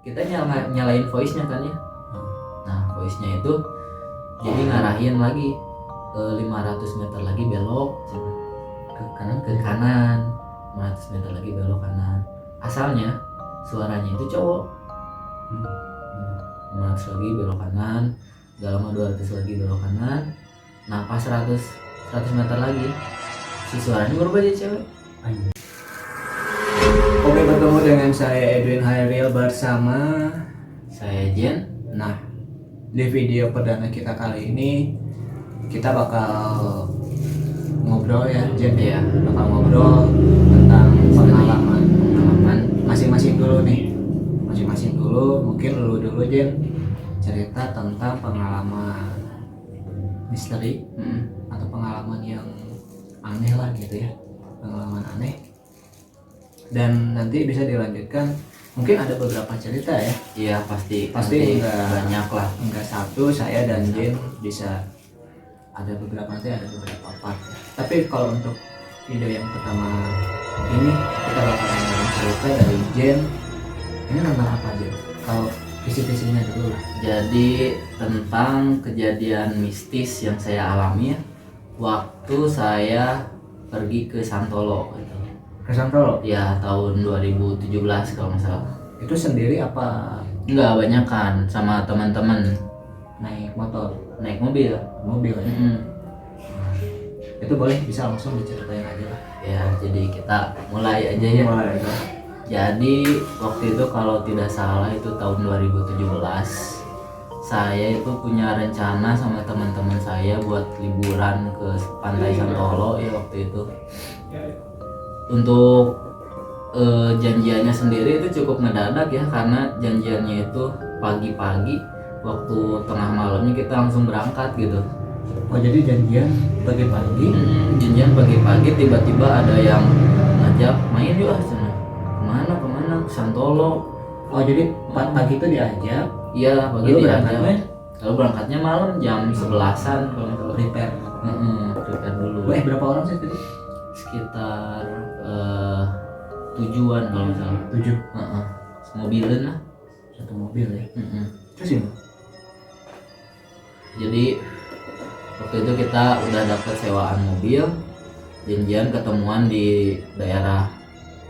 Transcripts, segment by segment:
kita nyalain voice-nya kan ya. Nah voice-nya itu jadi ngarahin lagi 500 meter lagi belok ke kanan 500 meter lagi belok kanan. Asalnya suaranya itu cowok. 500 lagi belok kanan, gak lama 200 lagi belok kanan. Nah pas 100 meter lagi si suaranya berubah jadi cewek. Oke, bertemu dengan saya Edwin Hairil bersama Saya Jen. Nah, di video perdana kita kali ini kita bakal ngobrol ya, Jen. Iya. Bakal ngobrol tentang pengalaman masing-masing dulu nih. Masing-masing dulu, mungkin lu dulu Jen cerita tentang pengalaman misteri atau pengalaman yang aneh lah gitu ya. Pengalaman aneh. Dan nanti bisa dilanjutkan, mungkin ada beberapa cerita ya. Iya pasti enggak banyak lah. Enggak satu, saya dan Jen bisa ada beberapa part ya. Tapi kalau untuk video yang pertama ini kita bakalan cerita dari Jen. Ini tentang apa Jen? Kalau kisi-kisinya dulu lah. Jadi tentang kejadian mistis yang saya alami ya, waktu saya pergi ke Santolo gitu. Ke Santolo? Ya tahun 2017 kalau nggak salah. Itu sendiri apa Enggak, banyak kan sama teman-teman. naik motor? Naik mobil. Mobil ya? Itu boleh, bisa langsung diceritain aja lah. Ya jadi kita mulai aja ya. Mulai aja. Jadi waktu itu kalau tidak salah itu tahun 2017 saya itu punya rencana sama teman-teman saya buat liburan ke pantai Santolo ya waktu itu. Untuk janjiannya sendiri itu cukup ngedadak ya, karena janjiannya itu pagi-pagi, waktu tengah malamnya kita langsung berangkat gitu. Oh jadi janjian pagi-pagi? Janjian pagi-pagi, tiba-tiba ada yang ngajak main yuk sana. Kemana? Ke Santolo. Oh jadi pagi itu diajak? Iya pagi Lalu diajak. berangkatnya? Lalu berangkatnya malam jam 11-an kalau nggak salah. Prepare. Prepare dulu. Berapa orang sih tadi? Sekitar 7-an kalau nggak salah. 7. Mobilan lah. Satu mobil ya. Terus ini? Jadi waktu itu kita udah dapat sewaan mobil, janjian ketemuan di daerah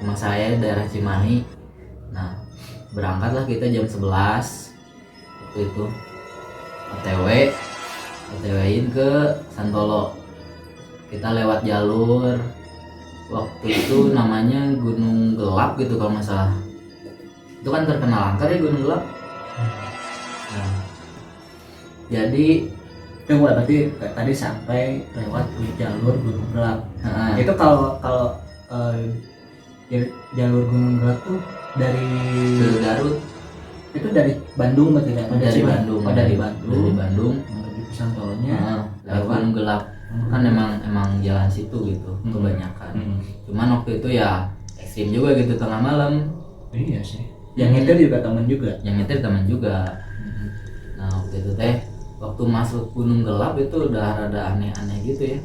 rumah saya, daerah Cimahi. Nah berangkatlah kita jam 11 waktu itu, OTW-in ke Santolo. Kita lewat jalur waktu itu namanya Gunung Gelap gitu kalau nggak salah. Itu kan terkenal angker ya Gunung Gelap. Nah, jadi Tunggu, berarti tadi sampai lewat di jalur Gunung Gelap. Itu kalau jalur Gunung Gelap tuh dari ke Garut. Itu dari Bandung berarti ya? Dari Bandung. Oh, dari Bandung. Dari Bandung. Menuju ke Santolonya. Lewat Gunung Gelap. Kan emang jalan situ gitu kebanyakan. Cuman waktu itu ya ekstrim juga gitu tengah malam. Iya sih. Yang nyetir juga teman juga. Yang nyetir teman juga. Nah waktu itu waktu masuk Gunung Gelap itu udah rada aneh-aneh gitu ya.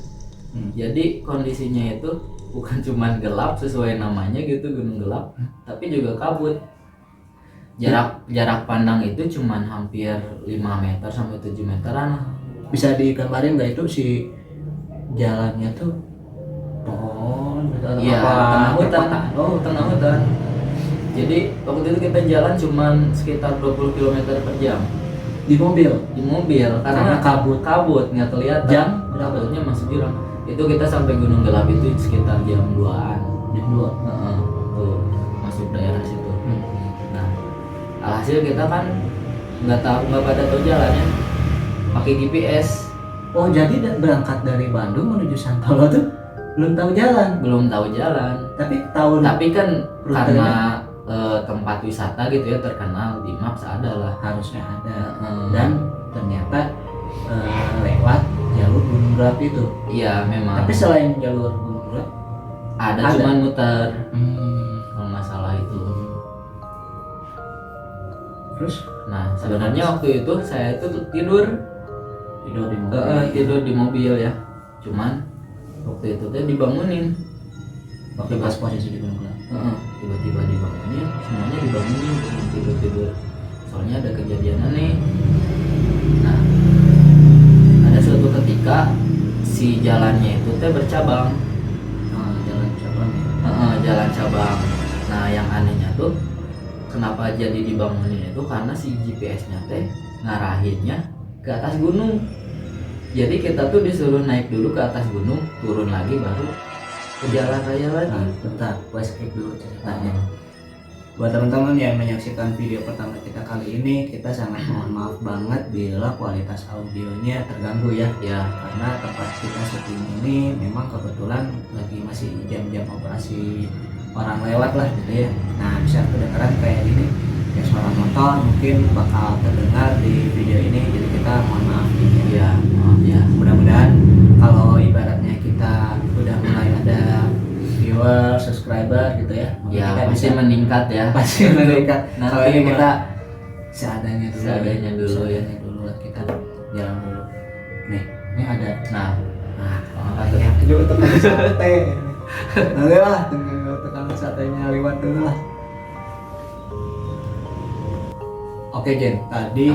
Jadi kondisinya itu bukan cuman gelap sesuai namanya gitu Gunung Gelap, tapi juga kabut. Jarak pandang itu cuman hampir 5 meter sampai 7 meteran. Bisa digambarin nggak itu si jalannya tuh pohon gitu? Iya, tengah hutan. Tengah hutan. Jadi waktu itu kita jalan cuman sekitar 20 km per jam. Di mobil Karena kabut nggak kelihatan. Jam kabutnya masih jurang. Itu kita sampai Gunung Gelap itu sekitar jam 2-an. Jam 2. Tuh masuk daerah situ. Nah alhasil kita kan nggak pada tahu jalannya, pakai GPS. Oh jadi berangkat dari Bandung menuju Santolo tuh belum tahu jalan. Tapi kan karena tempat wisata gitu ya, terkenal di Maps ada lah, harusnya ada. Dan ternyata lewat jalur Gunung Gelap itu. Iya memang. Tapi selain jalur Gunung Gelap ada. Cuman muter kalau nggak salah itu. Terus nah sebenarnya waktu itu saya itu tidur di mobil ya. Cuman waktu itu dibangunin waktu pas posisi di gunung gelap. Tiba-tiba dibangunin, semuanya dibangunin tidur-tidur. Soalnya ada kejadian aneh. Nah, ada suatu ketika si jalannya itu teh bercabang. Jalan cabang ya. Jalan cabang. Nah, yang anehnya tuh kenapa jadi dibangunin itu karena si GPS-nya teh ngarahinnya ke atas gunung. Jadi kita tuh disuruh naik dulu ke atas gunung, turun lagi baru ke jalan raya lagi. Bentar, gue skip dulu ceritanya. Buat teman-teman yang menyaksikan video pertama kita kali ini, kita sangat mohon maaf banget bila kualitas audionya terganggu ya. Ya, Karena tempat kita syuting ini memang kebetulan lagi masih jam-jam operasi orang lewat lah gitu ya. Nah, bisa kedengeran kayak gini, kayak suara motor mungkin bakal terdengar di video ini. Jadi kita mohon maaf gitu ya. maaf ya. Mudah-mudahan kalau ibaratnya kita udah mulai ada viewer, subscriber gitu ya, Ya, kita pasti bisa meningkat ya. pasti meningkat. Nanti Kalau ini mah- kita seadanya dulu, Seadanya dulu ya. seadanya dulu lah, kita jalan dulu. Nih, ini ada. Nah, Nah, ya, coba tekan sate. Nanti lah, tekan satenya lewat dulu lah. Oke Jen, tadi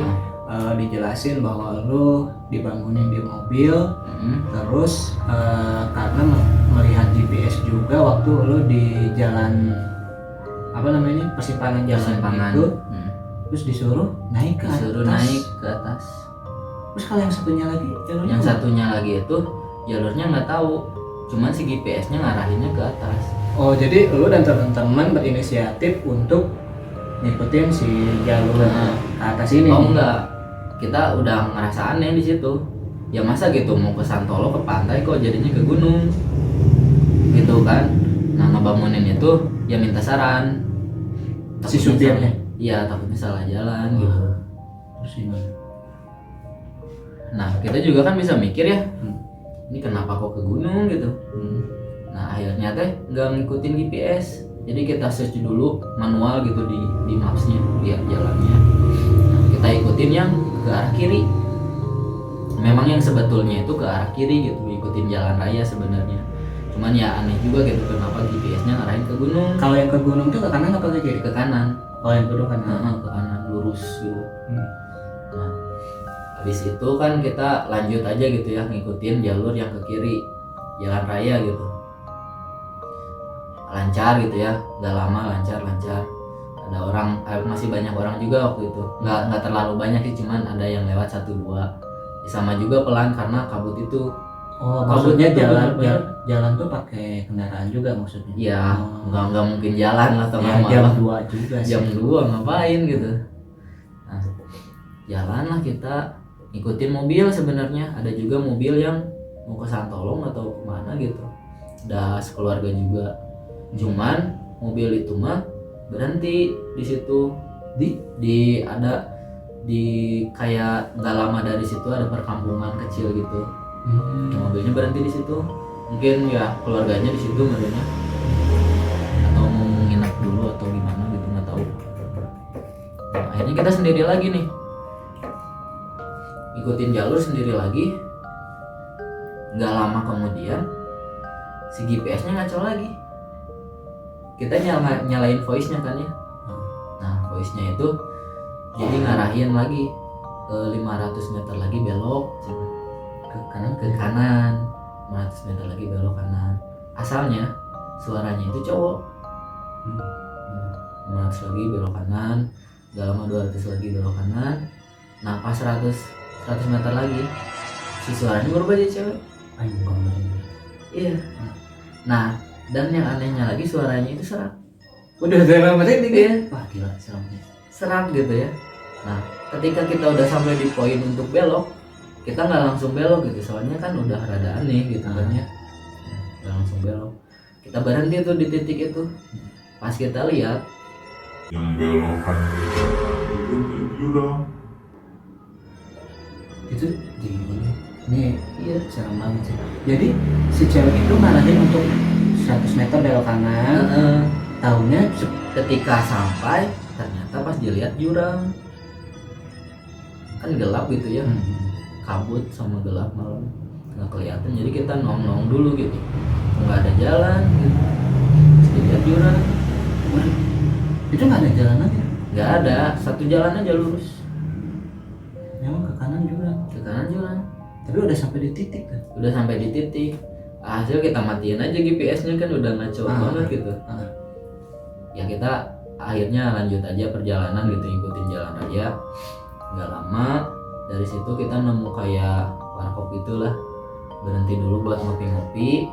dijelasin bahwa lu dibangunin di mobil, terus karena melihat GPS juga waktu lu di jalan apa namanya persimpangan jalan Persimpangan. itu, terus disuruh naik ke disuruh atas. naik ke atas. Terus kalau yang satunya lagi jalurnya Yang mana? satunya lagi itu jalurnya nggak tahu, cuman si GPS-nya ngarahinnya ke atas. Oh, jadi lu dan teman-teman berinisiatif untuk ngikutin si jalur ke atas ini. Oh enggak, kita udah ngerasa aneh di situ. Ya masa gitu mau ke Santolo ke pantai kok jadinya ke gunung, gitu kan? Nah, ngebangunin itu ya minta saran. Si Takutnya supirnya? salah- Iya, takutnya salah jalan gitu. Terus gimana? Nah, kita juga kan bisa mikir ya, Hmm. ini kenapa kok ke gunung gitu. Nah, akhirnya teh nggak ngikutin GPS. Jadi kita search dulu manual gitu di mapsnya, lihat jalannya. Nah, kita ikutin yang ke arah kiri. Memang yang sebetulnya itu ke arah kiri gitu, ikutin jalan raya sebenarnya. Cuman ya aneh juga gitu kenapa GPS-nya ngarahin ke gunung, Kalau yang ke gunung tuh ke kanan apa ke kiri? ke kanan. Oh, yang kedua kanan. Ke kanan lurus gitu. Hmm. Nah, habis itu kan kita lanjut aja gitu ya ngikutin jalur yang ke kiri, jalan raya gitu. Lancar gitu ya, nggak lama lancar. Ada orang, masih banyak orang juga waktu itu. Nggak terlalu banyak sih, cuman ada yang lewat 1-2. Sama juga pelan karena kabut itu. Oh, Kabut maksudnya itu jalan bener-bener. jalan tuh pakai kendaraan juga maksudnya. Ya, Oh. nggak mungkin jalan lah tengah Ya, jam malam. 2 juga sih. Jam 2 ngapain gitu. Nah, jalan lah kita ikutin mobil sebenarnya. Ada juga mobil yang mau ke Santolong atau kemana gitu. Udah sekeluarga juga. Cuman mobil itu mah berhenti di situ, di ada di kayak nggak lama dari situ ada perkampungan kecil gitu. Mobilnya berhenti di situ. Mungkin ya keluarganya di situ mobilnya, atau mau nginep dulu atau gimana gitu nggak tahu. Nah, akhirnya kita sendiri lagi nih, ikutin jalur sendiri lagi. Nggak lama kemudian si GPS-nya ngaco lagi. Kita nyalain voice-nya kan ya. Nah, voice-nya itu jadi ngarahin lagi ke 500 meter lagi belok ke kanan 500 meter lagi belok kanan. Asalnya suaranya itu cowok. 500 lagi belok kanan, gak lama 200 lagi belok kanan. Nah, pas 100 meter lagi si suaranya berubah jadi cewek. Iya. Nah, dan yang anehnya lagi suaranya itu serak. Udah dalam menit nih. Iya. Wah, gila seramnya. Serak gitu ya. Nah, ketika kita udah sampai di poin untuk belok, kita nggak langsung belok gitu, soalnya kan udah rada aneh gitu kan ya. Nggak langsung belok. Kita berhenti tuh di titik itu. Pas kita lihat, yang belokan itu jurang. Itu gini. Nih, iya, serem banget sih. Jadi si cewek itu ngarahin untuk 100 meter belok kanan. Taunya ketika sampai ternyata pas dilihat jurang, kan gelap gitu ya, kabut sama gelap malam nggak kelihatan. Jadi kita nong dulu gitu, nggak ada jalan gitu. dilihat jurang. Itu nggak ada jalanannya, Nggak ada, satu jalan aja lurus memang ke kanan jurang, ke kanan jurang. tapi udah sampai di titik kan. Udah sampai di titik, hasil kita matiin aja GPS-nya kan udah ngaco banget gitu. Ya kita akhirnya lanjut aja perjalanan gitu, ikutin jalan raya. Nggak lama dari situ kita nemu kayak warkop itulah, berhenti dulu buat ngopi-ngopi.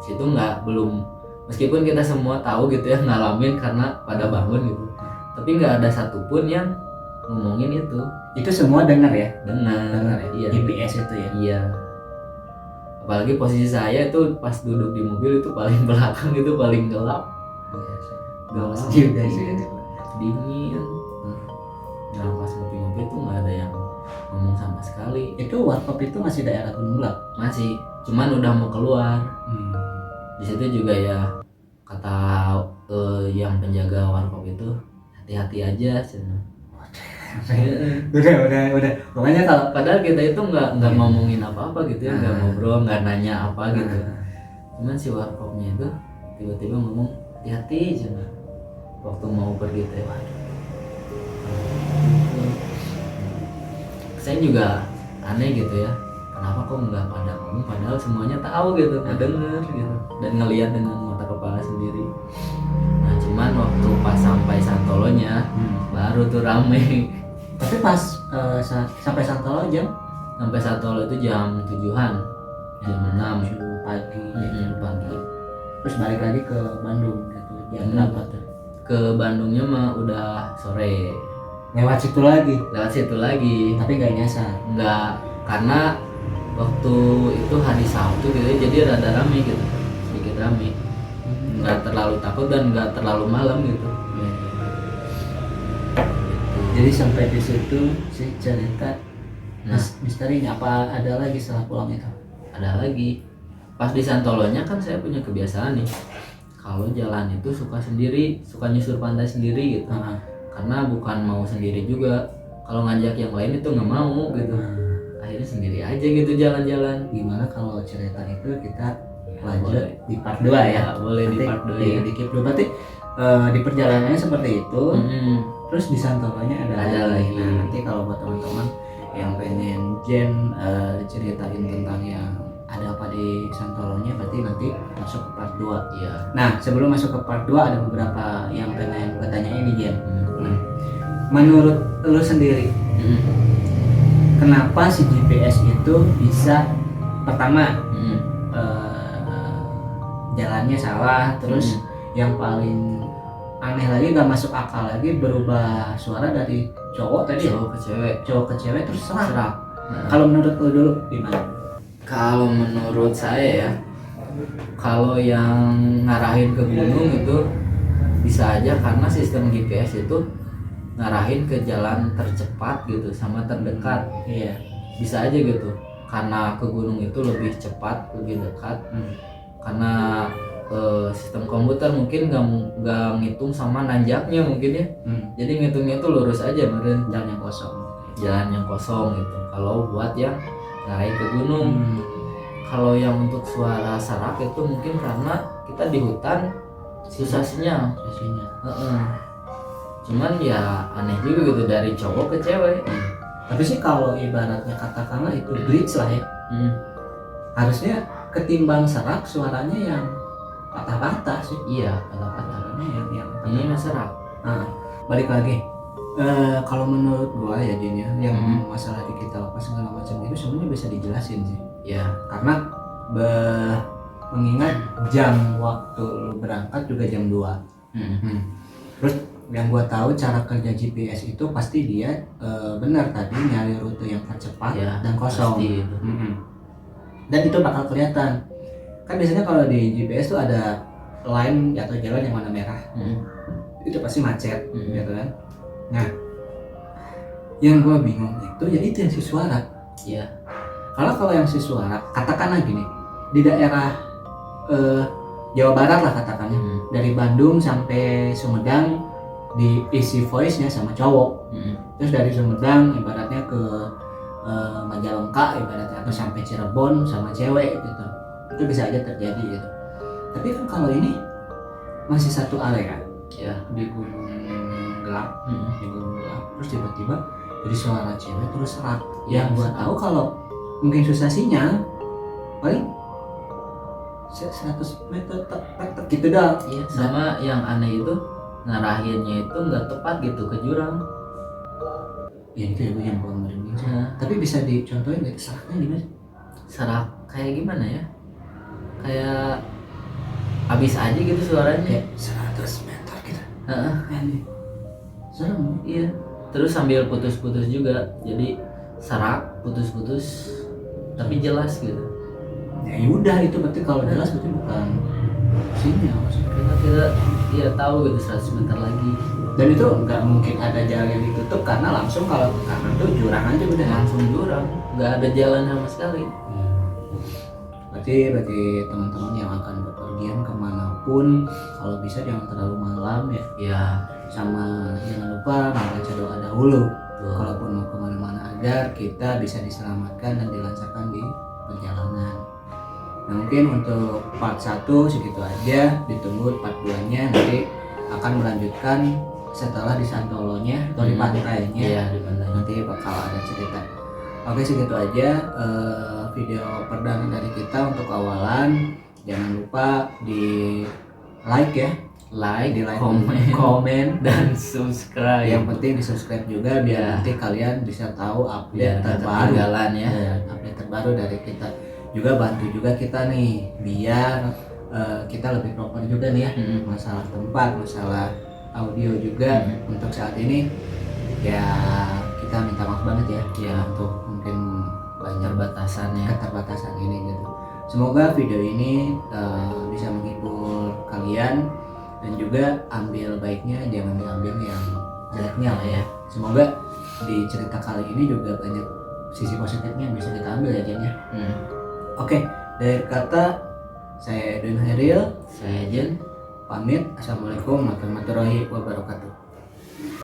Situ belum, meskipun kita semua tahu gitu ya ngalamin karena pada bangun gitu, tapi nggak ada satupun yang ngomongin itu. Itu semua dengar ya? Dengar ya? iya. GPS itu ya? Iya. Apalagi posisi saya itu pas duduk di mobil itu paling belakang, itu paling gelap. Gelap Gelap, juga sih iya. itu. Dingin. Nah pas ngopi-ngopi itu nggak ada yang ngomong sama sekali. Itu warkop itu masih daerah Gunung Gelap? Masih, cuman udah mau keluar. Di situ juga ya kata yang penjaga warkop itu, hati-hati aja cina. Udah. Pokoknya kalau Padahal kita itu nggak ngomongin apa-apa gitu ya, nggak ngobrol, nggak nanya apa gitu. Cuman si warkopnya itu tiba-tiba ngomong hati-hati cina. Waktu mau pergi teh, saya juga aneh gitu ya, kenapa kok nggak pada ngomong padahal semuanya tahu gitu, ngedenger gitu dan ngelihat dengan mata kepala sendiri. Nah cuman waktu pas sampai Santolonya baru tuh rame. tapi pas sampai Santolo Sampai Santolo itu jam 7-an, jam 6 pagi, pagi. terus balik lagi ke Bandung gitu. Jam berapa tuh? Ke Bandungnya mah udah sore, Lewat situ lagi, lewat situ lagi. tapi nggak nyasar. Enggak, karena waktu itu hari Sabtu gitu ya, jadi rada rame gitu, sedikit rame, nggak terlalu takut dan nggak terlalu malam gitu. Jadi sampai di situ si cerita Nah misterinya apa ada lagi setelah pulang itu? ada lagi, pas di Santolonya kan saya punya kebiasaan nih, kalau jalan itu suka sendiri, suka nyusur pantai sendiri gitu. Karena bukan mau sendiri juga, kalau ngajak yang lain itu nggak mau gitu. Akhirnya sendiri aja gitu jalan-jalan. Gimana kalau cerita itu kita lanjut Boleh. di part 2 ya? Boleh di Nanti part 2 ya. di keep dulu. Berarti di perjalanannya seperti itu. Terus di Santolonya ada lagi. lagi. Nah, nanti kalau buat teman-teman yang pengen Jen ceritain tentang yang ada apa di Santolonya, berarti nanti masuk ke part 2. Iya. Nah, sebelum masuk ke part 2 ada beberapa yang pengen gue tanyain nih Jen. Menurut lu sendiri, kenapa si GPS itu bisa pertama jalannya salah, terus yang paling aneh lagi gak masuk akal lagi berubah suara dari cowok tadi ya? Cowok ke cewek terus serak. serak. Kalau menurut lu dulu gimana? Kalau menurut saya ya, kalau yang ngarahin ke gunung itu bisa aja karena sistem GPS itu ngarahin ke jalan tercepat gitu sama terdekat. Iya. Bisa aja gitu, karena ke gunung itu lebih cepat, lebih dekat. Karena sistem komputer mungkin nggak ngitung sama nanjaknya mungkin ya. Jadi ngitungnya itu lurus aja, meren Jalan yang kosong. jalan yang kosong gitu. Kalau buat yang ngarahin ke gunung. Kalau yang untuk suara serak itu mungkin karena kita di hutan susah sinyal. Cuman ya aneh juga gitu dari cowok ke cewek. Tapi sih kalau ibaratnya katakanlah itu glitch lah ya. Harusnya ketimbang serak suaranya yang patah-patah sih. Iya, kata-kata. Suaranya yang Ini mah serak. Nah, balik lagi. Kalau menurut gua ya Jen ya, yang masalah digital apa segala macam itu sebenarnya bisa dijelasin sih. Ya, Karena mengingat jam waktu lu berangkat juga jam 2. Terus yang gua tahu cara kerja GPS itu pasti dia benar tadi nyari rute yang tercepat ya, dan kosong. pasti itu. Dan itu bakal kelihatan. Kan biasanya kalau di GPS tuh ada line atau jalan yang warna merah. Itu pasti macet gitu kan. Nah, yang gua bingung itu ya itu yang si suara. Iya. Karena kalau yang si suara, katakanlah gini, di daerah Jawa Barat lah katakannya, dari Bandung sampai Sumedang diisi voice-nya sama cowok. Terus dari Sumedang ibaratnya ke Majalengka ibaratnya, atau sampai Cirebon sama cewek gitu. Itu bisa aja terjadi gitu. Tapi kan kalau ini masih satu area Ya. di gunung gelap, Mm-mm. di gunung gelap, terus tiba-tiba jadi suara cewek terus serak. Ya, Yang gua serak. tahu kalau mungkin susah sinyal paling 100 meter tek gitu dah. Iya, sama yang aneh itu ngarahinnya itu nggak tepat gitu ke jurang. Ya itu ya yang gua merinding sih. Nah, Tapi bisa dicontohin nggak seraknya gimana? serak kayak gimana ya? Kayak habis aja gitu suaranya. Kayak 100 meter gitu. Heeh, Aneh. Serem. iya. Terus sambil putus-putus juga. Jadi serak, putus-putus tapi jelas gitu. Ya udah itu berarti kalau jelas berarti bukan sinyal maksudnya. Kita ya tahu gitu 100 meter lagi. Dan itu nggak mungkin ada jalan yang ditutup karena langsung kalau ke kanan tuh jurang aja udah. Langsung jurang, nggak ada jalan sama sekali. Berarti teman-teman yang akan bepergian kemanapun kalau bisa jangan terlalu malam ya. Ya, Sama jangan lupa membaca doa dahulu. tuh. Kalaupun mau kemana-mana agar kita bisa diselamatkan dan dilancarkan di perjalanan. Nah mungkin untuk part 1 segitu aja, ditunggu part 2 nya nanti akan melanjutkan setelah di Santolonya atau di pantainya. Iya, di pantai. Nanti bakal ada cerita. Oke segitu aja video perdana dari kita untuk awalan. Jangan lupa di like ya, Like, di like, komen, komen dan subscribe. yang penting di subscribe juga biar Ya. nanti kalian bisa tahu update biar nggak terbaru. ketinggalan ya. Update terbaru dari kita. Juga bantu juga kita nih biar kita lebih proper juga nih ya. Mm-mm. Masalah tempat, masalah audio juga. Untuk saat ini ya kita minta maaf banget ya, Ya. untuk mungkin banyak Terbatasannya. keterbatasan ini gitu. Semoga video ini bisa menghibur kalian dan juga ambil baiknya, jangan diambil yang jeleknya lah ya. Semoga di cerita kali ini juga banyak sisi positifnya yang bisa kita ambil ya Jen ya. Hmm. Oke, dari kata saya Edwin Heril Saya Jen. pamit. Assalamualaikum warahmatullahi wabarakatuh.